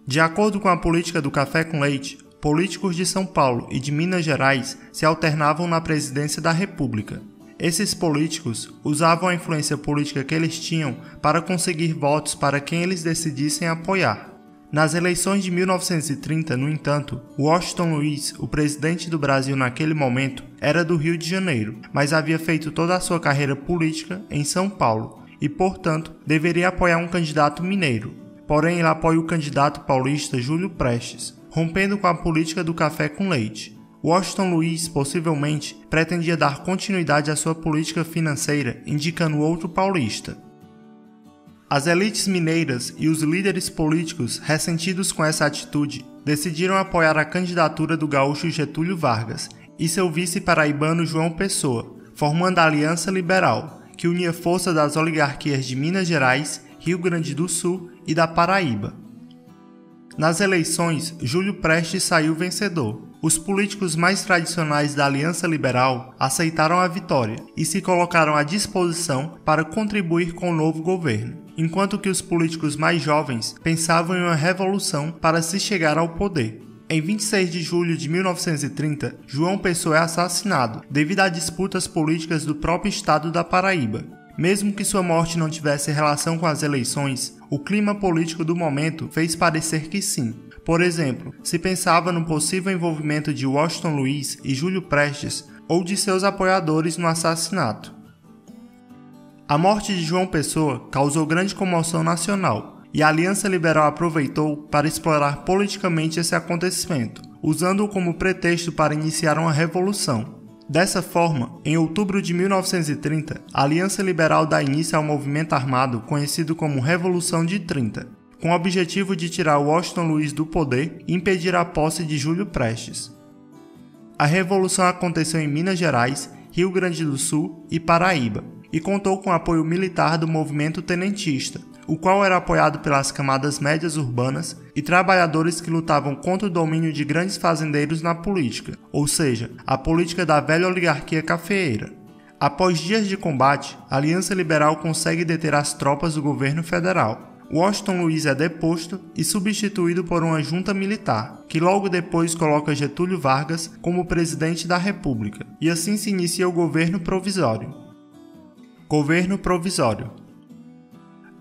De acordo com a política do café com leite, políticos de São Paulo e de Minas Gerais se alternavam na presidência da República. Esses políticos usavam a influência política que eles tinham para conseguir votos para quem eles decidissem apoiar. Nas eleições de 1930, no entanto, Washington Luiz, o presidente do Brasil naquele momento, era do Rio de Janeiro, mas havia feito toda a sua carreira política em São Paulo e, portanto, deveria apoiar um candidato mineiro. Porém, ele apoia o candidato paulista Júlio Prestes, rompendo com a política do café com leite. Washington Luiz, possivelmente, pretendia dar continuidade à sua política financeira, indicando outro paulista. As elites mineiras e os líderes políticos, ressentidos com essa atitude, decidiram apoiar a candidatura do gaúcho Getúlio Vargas e seu vice paraibano João Pessoa, formando a Aliança Liberal, que unia força das oligarquias de Minas Gerais, Rio Grande do Sul e da Paraíba. Nas eleições, Júlio Prestes saiu vencedor. Os políticos mais tradicionais da Aliança Liberal aceitaram a vitória e se colocaram à disposição para contribuir com o novo governo, enquanto que os políticos mais jovens pensavam em uma revolução para se chegar ao poder. Em 26 de julho de 1930, João Pessoa é assassinado devido a disputas políticas do próprio estado da Paraíba. Mesmo que sua morte não tivesse relação com as eleições, o clima político do momento fez parecer que sim. Por exemplo, se pensava no possível envolvimento de Washington Luiz e Júlio Prestes ou de seus apoiadores no assassinato. A morte de João Pessoa causou grande comoção nacional e a Aliança Liberal aproveitou para explorar politicamente esse acontecimento, usando-o como pretexto para iniciar uma revolução. Dessa forma, em outubro de 1930, a Aliança Liberal dá início ao movimento armado conhecido como Revolução de 30, com o objetivo de tirar Washington Luiz do poder e impedir a posse de Júlio Prestes. A revolução aconteceu em Minas Gerais, Rio Grande do Sul e Paraíba, e contou com o apoio militar do movimento tenentista, o qual era apoiado pelas camadas médias urbanas e trabalhadores que lutavam contra o domínio de grandes fazendeiros na política, ou seja, a política da velha oligarquia cafeeira. Após dias de combate, a Aliança Liberal consegue deter as tropas do governo federal. Washington Luiz é deposto e substituído por uma junta militar, que logo depois coloca Getúlio Vargas como presidente da República, e assim se inicia o governo provisório. Governo provisório.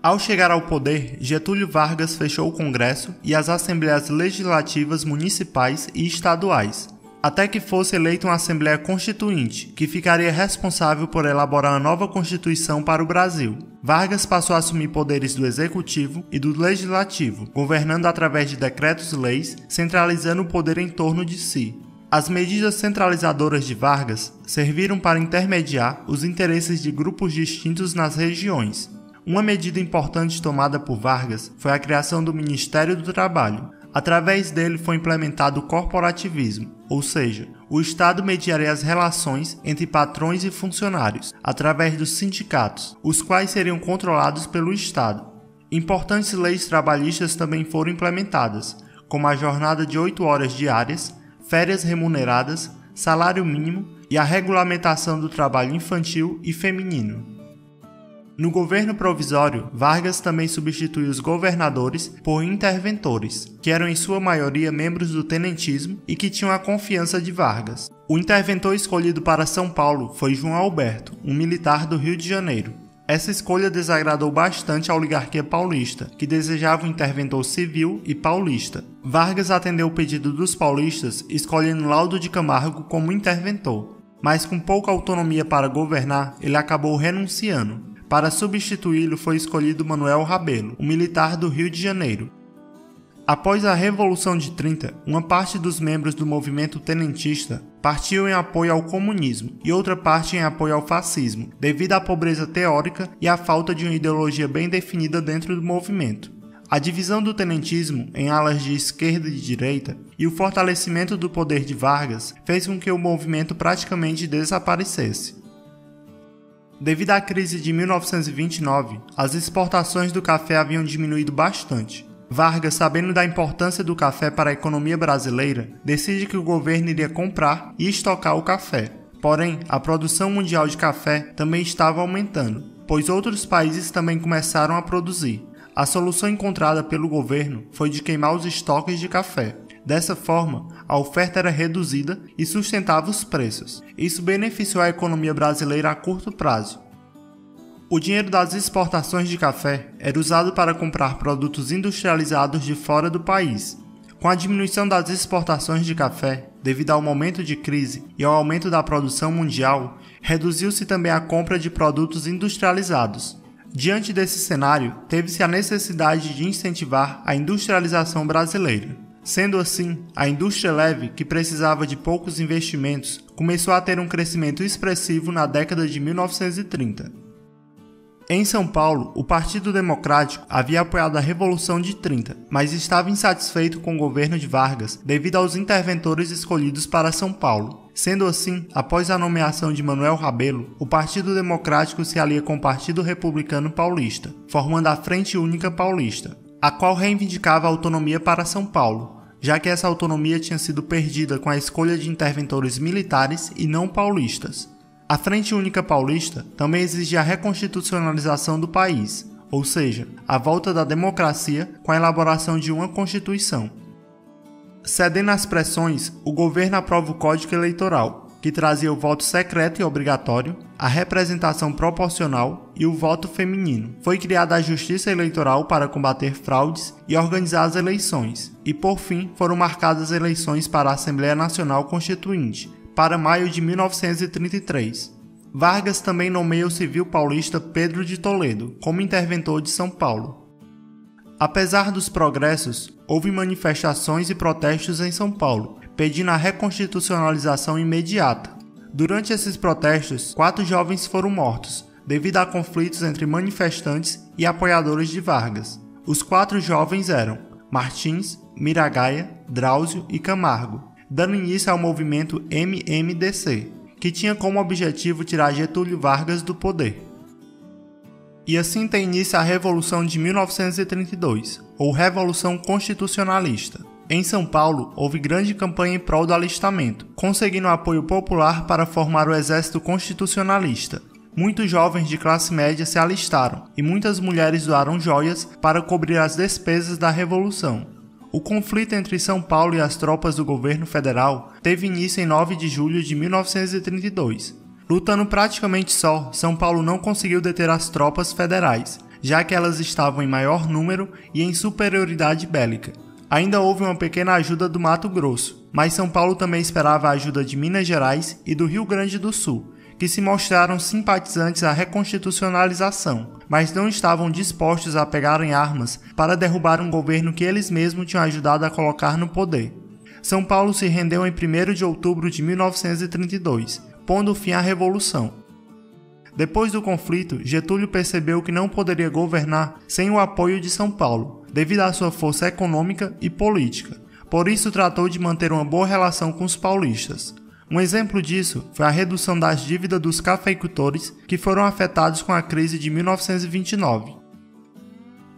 Ao chegar ao poder, Getúlio Vargas fechou o Congresso e as Assembleias Legislativas Municipais e Estaduais, até que fosse eleita uma Assembleia Constituinte, que ficaria responsável por elaborar uma nova Constituição para o Brasil. Vargas passou a assumir poderes do Executivo e do Legislativo, governando através de decretos-leis, centralizando o poder em torno de si. As medidas centralizadoras de Vargas serviram para intermediar os interesses de grupos distintos nas regiões. Uma medida importante tomada por Vargas foi a criação do Ministério do Trabalho. Através dele foi implementado o corporativismo, ou seja, o Estado mediaria as relações entre patrões e funcionários, através dos sindicatos, os quais seriam controlados pelo Estado. Importantes leis trabalhistas também foram implementadas, como a jornada de 8 horas diárias, férias remuneradas, salário mínimo e a regulamentação do trabalho infantil e feminino. No governo provisório, Vargas também substituiu os governadores por interventores, que eram em sua maioria membros do tenentismo e que tinham a confiança de Vargas. O interventor escolhido para São Paulo foi João Alberto, um militar do Rio de Janeiro. Essa escolha desagradou bastante a oligarquia paulista, que desejava um interventor civil e paulista. Vargas atendeu o pedido dos paulistas, escolhendo Laudo de Camargo como interventor, mas com pouca autonomia para governar, ele acabou renunciando. Para substituí-lo foi escolhido Manuel Rabelo, um militar do Rio de Janeiro. Após a Revolução de 30, uma parte dos membros do movimento tenentista partiu em apoio ao comunismo e outra parte em apoio ao fascismo, devido à pobreza teórica e à falta de uma ideologia bem definida dentro do movimento. A divisão do tenentismo em alas de esquerda e de direita e o fortalecimento do poder de Vargas fez com que o movimento praticamente desaparecesse. Devido à crise de 1929, as exportações do café haviam diminuído bastante. Vargas, sabendo da importância do café para a economia brasileira, decide que o governo iria comprar e estocar o café. Porém, a produção mundial de café também estava aumentando, pois outros países também começaram a produzir. A solução encontrada pelo governo foi de queimar os estoques de café. Dessa forma, a oferta era reduzida e sustentava os preços. Isso beneficiou a economia brasileira a curto prazo. O dinheiro das exportações de café era usado para comprar produtos industrializados de fora do país. Com a diminuição das exportações de café, devido ao momento de crise e ao aumento da produção mundial, reduziu-se também a compra de produtos industrializados. Diante desse cenário, teve-se a necessidade de incentivar a industrialização brasileira. Sendo assim, a indústria leve, que precisava de poucos investimentos, começou a ter um crescimento expressivo na década de 1930. Em São Paulo, o Partido Democrático havia apoiado a Revolução de 30, mas estava insatisfeito com o governo de Vargas devido aos interventores escolhidos para São Paulo. Sendo assim, após a nomeação de Manuel Rabelo, o Partido Democrático se alia com o Partido Republicano Paulista, formando a Frente Única Paulista, a qual reivindicava a autonomia para São Paulo, já que essa autonomia tinha sido perdida com a escolha de interventores militares e não paulistas. A Frente Única Paulista também exigia a reconstitucionalização do país, ou seja, a volta da democracia com a elaboração de uma Constituição. Cedendo às pressões, o governo aprova o Código Eleitoral, que trazia o voto secreto e obrigatório, a representação proporcional e o voto feminino. Foi criada a Justiça Eleitoral para combater fraudes e organizar as eleições, e por fim foram marcadas eleições para a Assembleia Nacional Constituinte, para maio de 1933. Vargas também nomeia o civil paulista Pedro de Toledo como interventor de São Paulo. Apesar dos progressos, houve manifestações e protestos em São Paulo, pedindo a reconstitucionalização imediata. Durante esses protestos, 4 jovens foram mortos, devido a conflitos entre manifestantes e apoiadores de Vargas. Os 4 jovens eram Martins, Miragaia, Drauzio e Camargo, dando início ao movimento MMDC, que tinha como objetivo tirar Getúlio Vargas do poder. E assim tem início a Revolução de 1932, ou Revolução Constitucionalista. Em São Paulo, houve grande campanha em prol do alistamento, conseguindo apoio popular para formar o Exército Constitucionalista. Muitos jovens de classe média se alistaram, e muitas mulheres doaram joias para cobrir as despesas da Revolução. O conflito entre São Paulo e as tropas do governo federal teve início em 9 de julho de 1932. Lutando praticamente só, São Paulo não conseguiu deter as tropas federais, já que elas estavam em maior número e em superioridade bélica. Ainda houve uma pequena ajuda do Mato Grosso, mas São Paulo também esperava a ajuda de Minas Gerais e do Rio Grande do Sul, que se mostraram simpatizantes à reconstitucionalização, mas não estavam dispostos a pegarem armas para derrubar um governo que eles mesmos tinham ajudado a colocar no poder. São Paulo se rendeu em 1º de outubro de 1932, pondo fim à Revolução. Depois do conflito, Getúlio percebeu que não poderia governar sem o apoio de São Paulo, devido à sua força econômica e política. Por isso tratou de manter uma boa relação com os paulistas. Um exemplo disso foi a redução das dívidas dos cafeicultores que foram afetados com a crise de 1929.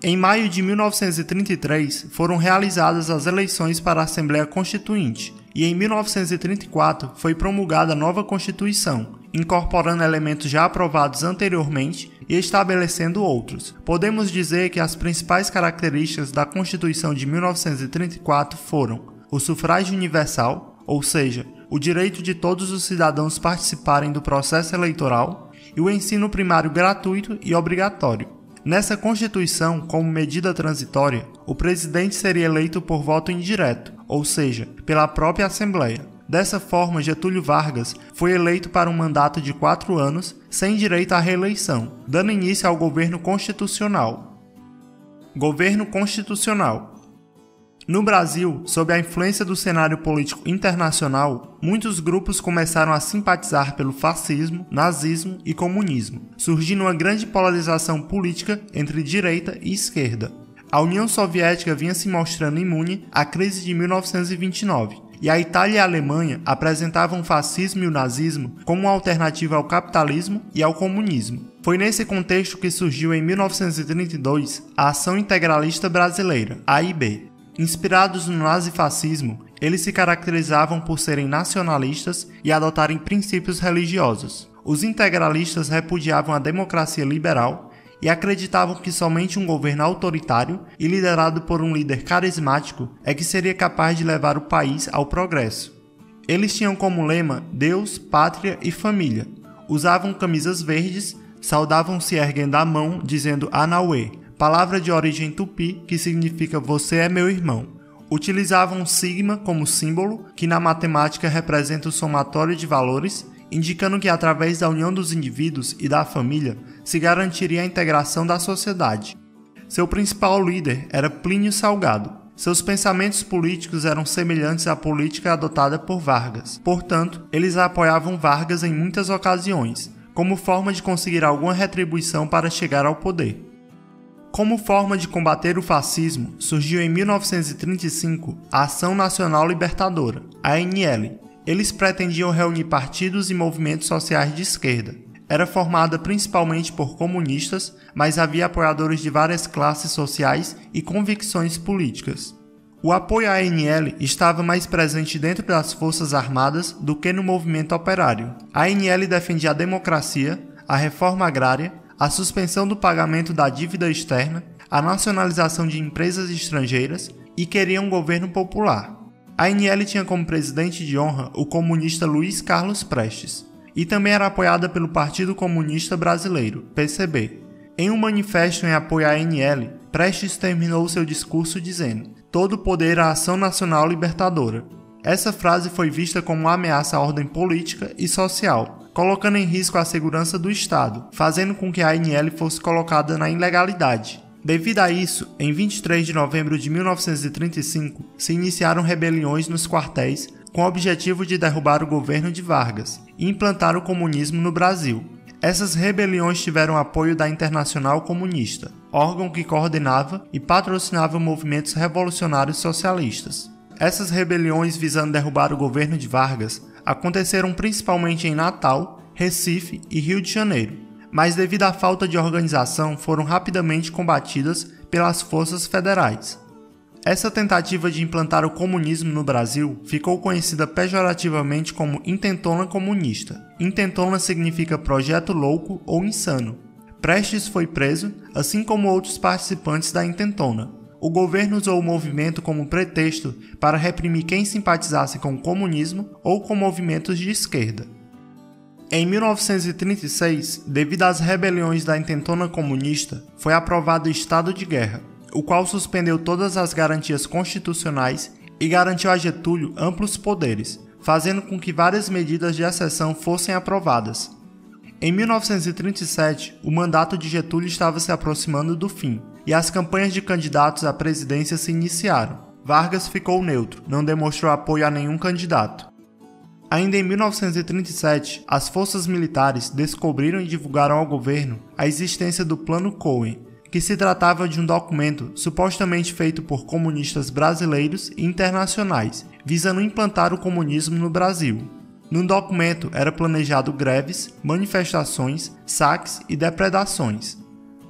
Em maio de 1933, foram realizadas as eleições para a Assembleia Constituinte e em 1934 foi promulgada a nova Constituição, incorporando elementos já aprovados anteriormente e estabelecendo outros. Podemos dizer que as principais características da Constituição de 1934 foram o sufrágio universal, ou seja, o direito de todos os cidadãos participarem do processo eleitoral, e o ensino primário gratuito e obrigatório. Nessa Constituição, como medida transitória, o presidente seria eleito por voto indireto, ou seja, pela própria Assembleia. Dessa forma, Getúlio Vargas foi eleito para um mandato de 4 anos, sem direito à reeleição, dando início ao governo constitucional. Governo constitucional. No Brasil, sob a influência do cenário político internacional, muitos grupos começaram a simpatizar pelo fascismo, nazismo e comunismo, surgindo uma grande polarização política entre direita e esquerda. A União Soviética vinha se mostrando imune à crise de 1929, e a Itália e a Alemanha apresentavam o fascismo e o nazismo como uma alternativa ao capitalismo e ao comunismo. Foi nesse contexto que surgiu em 1932 a Ação Integralista Brasileira, AIB. Inspirados no nazifascismo, eles se caracterizavam por serem nacionalistas e adotarem princípios religiosos. Os integralistas repudiavam a democracia liberal e acreditavam que somente um governo autoritário e liderado por um líder carismático é que seria capaz de levar o país ao progresso. Eles tinham como lema Deus, Pátria e Família. Usavam camisas verdes, saudavam-se erguendo a mão, dizendo Anauê, palavra de origem tupi que significa você é meu irmão. Utilizavam sigma como símbolo, que na matemática representa o somatório de valores, indicando que através da união dos indivíduos e da família se garantiria a integração da sociedade. Seu principal líder era Plínio Salgado. Seus pensamentos políticos eram semelhantes à política adotada por Vargas. Portanto, eles apoiavam Vargas em muitas ocasiões, como forma de conseguir alguma retribuição para chegar ao poder. Como forma de combater o fascismo, surgiu em 1935 a Ação Nacional Libertadora, ANL. Eles pretendiam reunir partidos e movimentos sociais de esquerda. Era formada principalmente por comunistas, mas havia apoiadores de várias classes sociais e convicções políticas. O apoio à ANL estava mais presente dentro das Forças Armadas do que no movimento operário. A ANL defendia a democracia, a reforma agrária, a suspensão do pagamento da dívida externa, a nacionalização de empresas estrangeiras e queria um governo popular. A ANL tinha como presidente de honra o comunista Luiz Carlos Prestes e também era apoiada pelo Partido Comunista Brasileiro, PCB. Em um manifesto em apoio à ANL, Prestes terminou seu discurso dizendo: "Todo poder à Ação Nacional Libertadora". Essa frase foi vista como uma ameaça à ordem política e social, colocando em risco a segurança do Estado, fazendo com que a ANL fosse colocada na ilegalidade. Devido a isso, em 23 de novembro de 1935, se iniciaram rebeliões nos quartéis com o objetivo de derrubar o governo de Vargas e implantar o comunismo no Brasil. Essas rebeliões tiveram apoio da Internacional Comunista, órgão que coordenava e patrocinava movimentos revolucionários socialistas. Essas rebeliões visando derrubar o governo de Vargas aconteceram principalmente em Natal, Recife e Rio de Janeiro, mas devido à falta de organização foram rapidamente combatidas pelas forças federais. Essa tentativa de implantar o comunismo no Brasil ficou conhecida pejorativamente como Intentona Comunista. Intentona significa projeto louco ou insano. Prestes foi preso, assim como outros participantes da Intentona. O governo usou o movimento como pretexto para reprimir quem simpatizasse com o comunismo ou com movimentos de esquerda. Em 1936, devido às rebeliões da Intentona Comunista, foi aprovado o Estado de Guerra, o qual suspendeu todas as garantias constitucionais e garantiu a Getúlio amplos poderes, fazendo com que várias medidas de exceção fossem aprovadas. Em 1937, o mandato de Getúlio estava se aproximando do fim, e as campanhas de candidatos à presidência se iniciaram. Vargas ficou neutro, não demonstrou apoio a nenhum candidato. Ainda em 1937, as forças militares descobriram e divulgaram ao governo a existência do Plano Cohen, que se tratava de um documento supostamente feito por comunistas brasileiros e internacionais, visando implantar o comunismo no Brasil. No documento era planejado greves, manifestações, saques e depredações.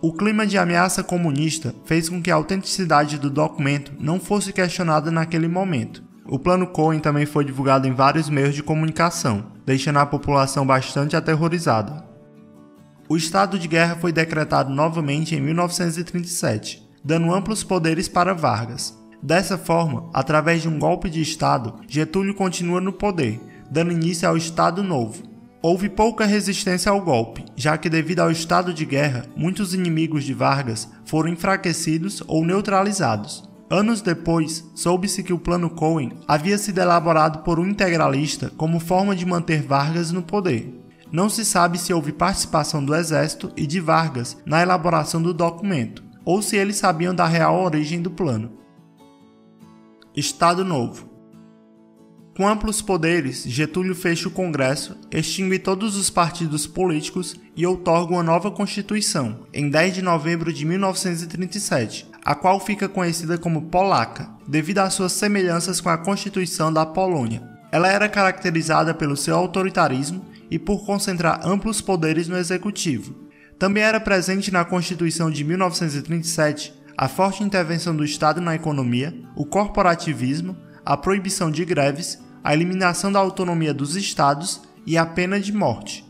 O clima de ameaça comunista fez com que a autenticidade do documento não fosse questionada naquele momento. O Plano Cohen também foi divulgado em vários meios de comunicação, deixando a população bastante aterrorizada. O estado de guerra foi decretado novamente em 1937, dando amplos poderes para Vargas. Dessa forma, através de um golpe de Estado, Getúlio continua no poder, dando início ao Estado Novo. Houve pouca resistência ao golpe, já que devido ao estado de guerra, muitos inimigos de Vargas foram enfraquecidos ou neutralizados. Anos depois, soube-se que o Plano Cohen havia sido elaborado por um integralista como forma de manter Vargas no poder. Não se sabe se houve participação do Exército e de Vargas na elaboração do documento, ou se eles sabiam da real origem do plano. Estado Novo. Com amplos poderes, Getúlio fecha o Congresso, extingue todos os partidos políticos e outorga uma nova Constituição, em 10 de novembro de 1937, a qual fica conhecida como Polaca, devido às suas semelhanças com a Constituição da Polônia. Ela era caracterizada pelo seu autoritarismo e por concentrar amplos poderes no Executivo. Também era presente na Constituição de 1937 a forte intervenção do Estado na economia, o corporativismo, a proibição de greves, a eliminação da autonomia dos estados e a pena de morte.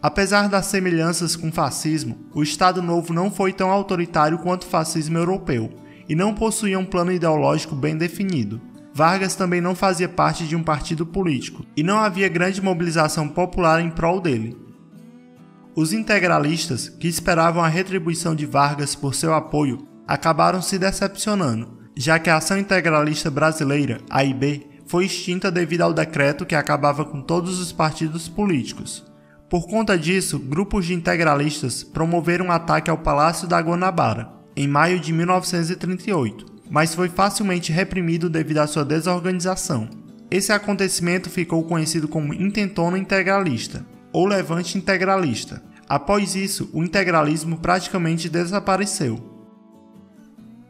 Apesar das semelhanças com o fascismo, o Estado Novo não foi tão autoritário quanto o fascismo europeu e não possuía um plano ideológico bem definido. Vargas também não fazia parte de um partido político e não havia grande mobilização popular em prol dele. Os integralistas, que esperavam a retribuição de Vargas por seu apoio, acabaram se decepcionando, já que a Ação Integralista Brasileira, AIB, foi extinta devido ao decreto que acabava com todos os partidos políticos. Por conta disso, grupos de integralistas promoveram um ataque ao Palácio da Guanabara, em maio de 1938, mas foi facilmente reprimido devido à sua desorganização. Esse acontecimento ficou conhecido como Intentona Integralista, ou Levante Integralista. Após isso, o integralismo praticamente desapareceu.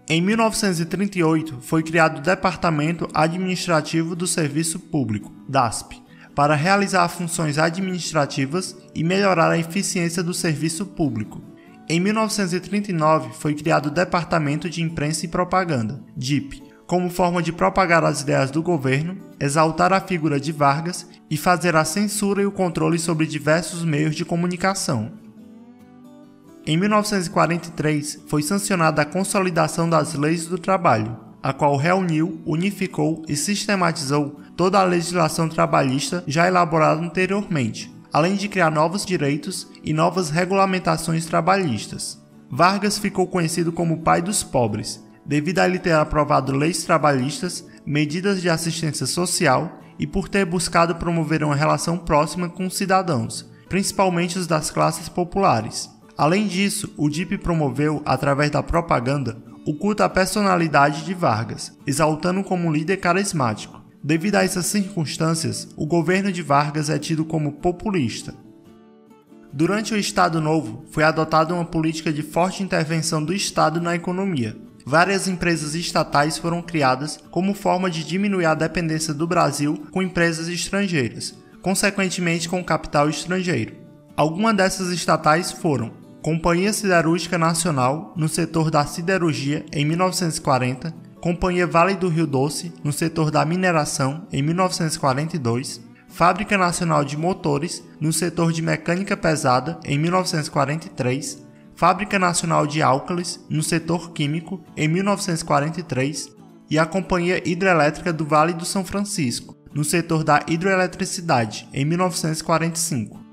Em 1938, foi criado o Departamento Administrativo do Serviço Público, DASP, para realizar funções administrativas e melhorar a eficiência do serviço público. Em 1939, foi criado o Departamento de Imprensa e Propaganda, DIP, como forma de propagar as ideias do governo, exaltar a figura de Vargas e fazer a censura e o controle sobre diversos meios de comunicação. Em 1943, foi sancionada a Consolidação das Leis do Trabalho, a qual reuniu, unificou e sistematizou toda a legislação trabalhista já elaborada anteriormente, além de criar novos direitos e novas regulamentações trabalhistas. Vargas ficou conhecido como o pai dos pobres, devido a ele ter aprovado leis trabalhistas, medidas de assistência social e por ter buscado promover uma relação próxima com os cidadãos, principalmente os das classes populares. Além disso, o DIP promoveu, através da propaganda, o culto à personalidade de Vargas, exaltando-o como um líder carismático. Devido a essas circunstâncias, o governo de Vargas é tido como populista. Durante o Estado Novo, foi adotada uma política de forte intervenção do Estado na economia. Várias empresas estatais foram criadas como forma de diminuir a dependência do Brasil com empresas estrangeiras, consequentemente com capital estrangeiro. Algumas dessas estatais foram Companhia Siderúrgica Nacional, no setor da siderurgia, em 1940, Companhia Vale do Rio Doce, no setor da mineração, em 1942, Fábrica Nacional de Motores, no setor de mecânica pesada, em 1943, Fábrica Nacional de Álcalis, no setor químico, em 1943, e a Companhia Hidrelétrica do Vale do São Francisco, no setor da hidroeletricidade, em 1945.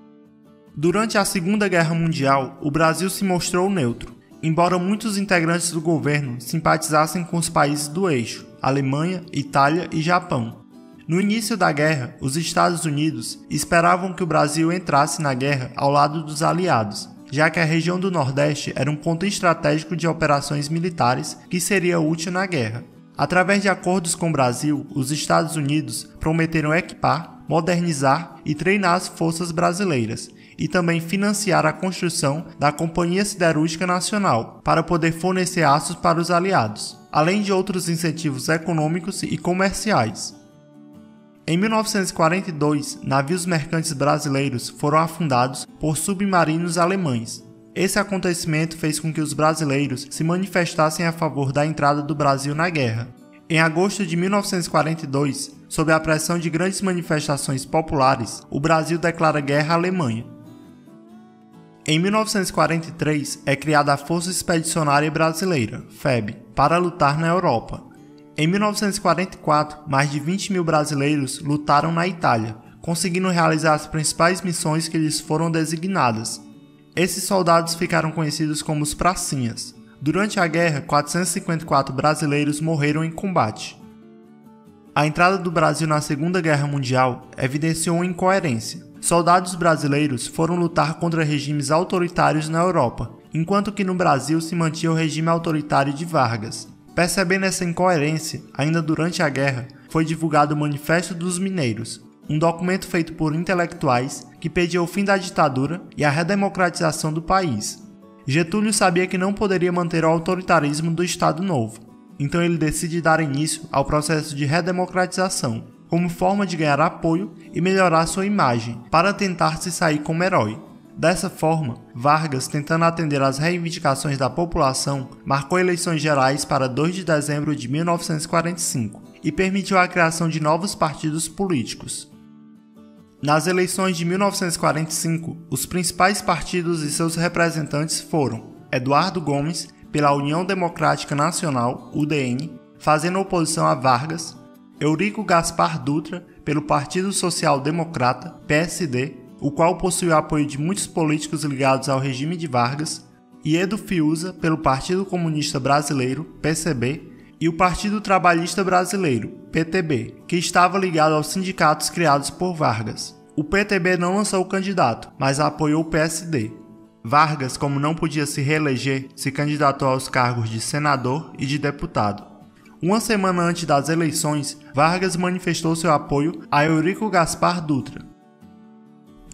Durante a Segunda Guerra Mundial, o Brasil se mostrou neutro, embora muitos integrantes do governo simpatizassem com os países do eixo, Alemanha, Itália e Japão. No início da guerra, os Estados Unidos esperavam que o Brasil entrasse na guerra ao lado dos aliados, já que a região do Nordeste era um ponto estratégico de operações militares que seria útil na guerra. Através de acordos com o Brasil, os Estados Unidos prometeram equipar, modernizar e treinar as forças brasileiras, e também financiar a construção da Companhia Siderúrgica Nacional, para poder fornecer aços para os aliados, além de outros incentivos econômicos e comerciais. Em 1942, navios mercantes brasileiros foram afundados por submarinos alemães. Esse acontecimento fez com que os brasileiros se manifestassem a favor da entrada do Brasil na guerra. Em agosto de 1942, sob a pressão de grandes manifestações populares, o Brasil declara guerra à Alemanha. Em 1943, é criada a Força Expedicionária Brasileira, FEB, para lutar na Europa. Em 1944, mais de 20 mil brasileiros lutaram na Itália, conseguindo realizar as principais missões que lhes foram designadas. Esses soldados ficaram conhecidos como os pracinhas. Durante a guerra, 454 brasileiros morreram em combate. A entrada do Brasil na Segunda Guerra Mundial evidenciou uma incoerência. Soldados brasileiros foram lutar contra regimes autoritários na Europa, enquanto que no Brasil se mantinha o regime autoritário de Vargas. Percebendo essa incoerência, ainda durante a guerra, foi divulgado o Manifesto dos Mineiros, um documento feito por intelectuais que pedia o fim da ditadura e a redemocratização do país. Getúlio sabia que não poderia manter o autoritarismo do Estado Novo, então ele decide dar início ao processo de redemocratização, como forma de ganhar apoio e melhorar sua imagem, para tentar se sair como herói. Dessa forma, Vargas, tentando atender às reivindicações da população, marcou eleições gerais para 2 de dezembro de 1945 e permitiu a criação de novos partidos políticos. Nas eleições de 1945, os principais partidos e seus representantes foram Eduardo Gomes, pela União Democrática Nacional, UDN, fazendo oposição a Vargas, Eurico Gaspar Dutra, pelo Partido Social Democrata, PSD, o qual possui o apoio de muitos políticos ligados ao regime de Vargas, e Edo Fiuza, pelo Partido Comunista Brasileiro, PCB, e o Partido Trabalhista Brasileiro, PTB, que estava ligado aos sindicatos criados por Vargas. O PTB não lançou o candidato, mas apoiou o PSD. Vargas, como não podia se reeleger, se candidatou aos cargos de senador e de deputado. Uma semana antes das eleições, Vargas manifestou seu apoio a Eurico Gaspar Dutra.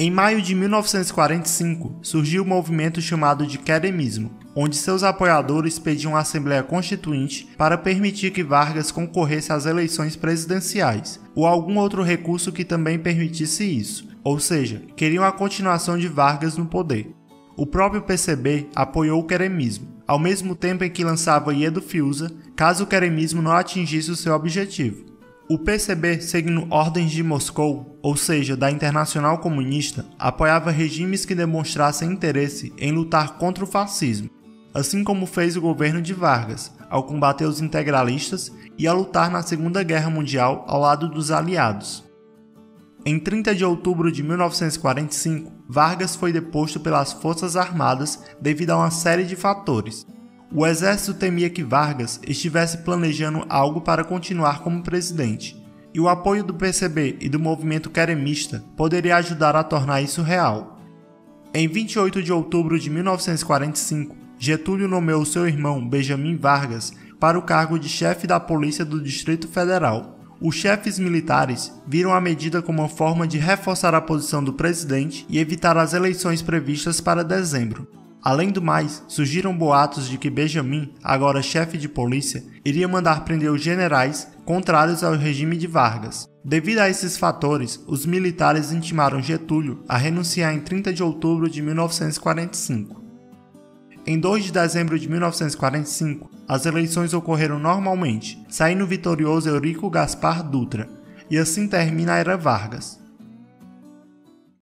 Em maio de 1945, surgiu o movimento chamado de queremismo, onde seus apoiadores pediam a Assembleia Constituinte para permitir que Vargas concorresse às eleições presidenciais, ou algum outro recurso que também permitisse isso, ou seja, queriam a continuação de Vargas no poder. O próprio PCB apoiou o queremismo, ao mesmo tempo em que lançava Edo Fiuza, caso o queremismo não atingisse o seu objetivo. O PCB, seguindo ordens de Moscou, ou seja, da Internacional Comunista, apoiava regimes que demonstrassem interesse em lutar contra o fascismo, assim como fez o governo de Vargas, ao combater os integralistas e a lutar na Segunda Guerra Mundial ao lado dos aliados. Em 30 de outubro de 1945, Vargas foi deposto pelas Forças Armadas devido a uma série de fatores. O exército temia que Vargas estivesse planejando algo para continuar como presidente, e o apoio do PCB e do movimento queremista poderia ajudar a tornar isso real. Em 28 de outubro de 1945, Getúlio nomeou seu irmão Benjamin Vargas para o cargo de chefe da Polícia do Distrito Federal. Os chefes militares viram a medida como uma forma de reforçar a posição do presidente e evitar as eleições previstas para dezembro. Além do mais, surgiram boatos de que Benjamin, agora chefe de polícia, iria mandar prender os generais contrários ao regime de Vargas. Devido a esses fatores, os militares intimaram Getúlio a renunciar em 30 de outubro de 1945. Em 2 de dezembro de 1945, as eleições ocorreram normalmente, saindo vitorioso Eurico Gaspar Dutra, e assim termina a era Vargas.